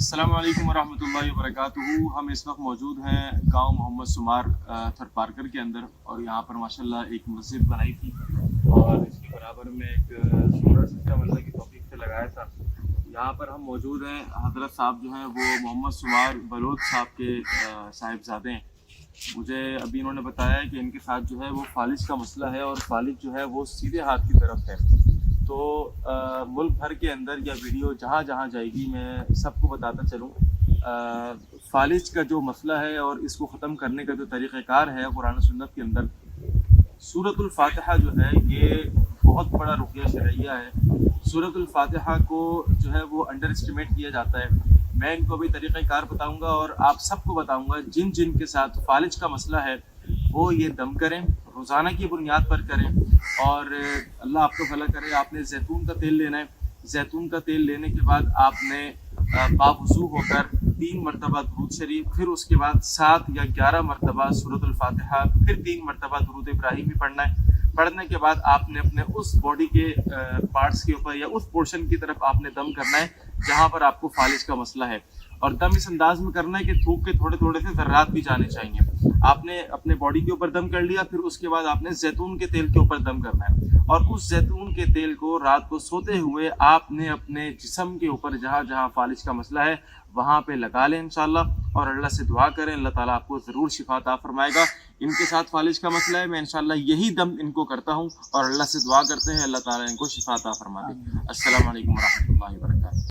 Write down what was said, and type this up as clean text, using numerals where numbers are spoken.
السلام علیکم ورحمۃ اللہ وبرکاتہ۔ ہم اس وقت موجود ہیں گاؤں محمد سمار تھر پارکر کے اندر، اور یہاں پر ماشاءاللہ ایک مسجد بنائی تھی اور اس کے برابر میں ایک سولر سسٹم اللہ کی توفیق سے لگایا تھا۔ یہاں پر ہم موجود ہیں، حضرت صاحب جو ہیں وہ محمد سمار بلوچ صاحب کے صاحبزادے ہیں۔ مجھے ابھی انہوں نے بتایا کہ ان کے ساتھ جو ہے وہ فالج کا مسئلہ ہے، اور فالج جو ہے وہ سیدھے ہاتھ کی طرف ہے۔ تو ملک بھر کے اندر یا ویڈیو جہاں جہاں جائے گی میں سب کو بتاتا چلوں۔ فالج کا جو مسئلہ ہے اور اس کو ختم کرنے کا جو طریقہ کار ہے قرآن و سنت کے اندر، سورۃ الفاتحہ جو ہے یہ بہت بڑا رقیہ شرعیہ ہے۔ سورۃ الفاتحہ کو جو ہے وہ انڈر اسٹیمیٹ کیا جاتا ہے۔ میں ان کو بھی طریقہ کار بتاؤں گا اور آپ سب کو بتاؤں گا جن جن کے ساتھ فالج کا مسئلہ ہے وہ یہ دم کریں، روزانہ کی بنیاد پر کریں، اور اللہ آپ کو بھلا کرے۔ آپ نے زیتون کا تیل لینا ہے۔ زیتون کا تیل لینے کے بعد آپ نے باوضو ہو کر 3 مرتبہ درود شریف، پھر اس کے بعد 7 یا 11 مرتبہ سورۃ الفاتحہ، پھر 3 مرتبہ درود ابراہیمی پڑھنا ہے۔ پڑھنے کے بعد آپ نے اپنے اس باڈی کے پارٹس کے اوپر یا اس پورشن کی طرف آپ نے دم کرنا ہے جہاں پر آپ کو فالج کا مسئلہ ہے، اور دم اس انداز میں کرنا ہے کہ تھوک کے تھوڑے تھوڑے سے ذرات بھی جانے چاہیے۔ آپ نے اپنے باڈی کے اوپر دم کر لیا، پھر اس کے بعد آپ نے زیتون کے تیل کے اوپر دم کرنا ہے، اور اس زیتون کے تیل کو رات کو سوتے ہوئے آپ نے اپنے جسم کے اوپر جہاں جہاں فالج کا مسئلہ ہے وہاں پہ لگا لیں انشاءاللہ، اور اللہ سے دعا کریں، اللہ تعالیٰ آپ کو ضرور شفا عطا فرمائے گا۔ ان کے ساتھ فالج کا مسئلہ ہے، میں انشاءاللہ یہی دم ان کو کرتا ہوں، اور اللہ سے دعا کرتے ہیں اللہ تعالیٰ ان کو شفا عطا فرما دے۔ السلام علیکم ورحمۃ اللہ وبرکاتہ۔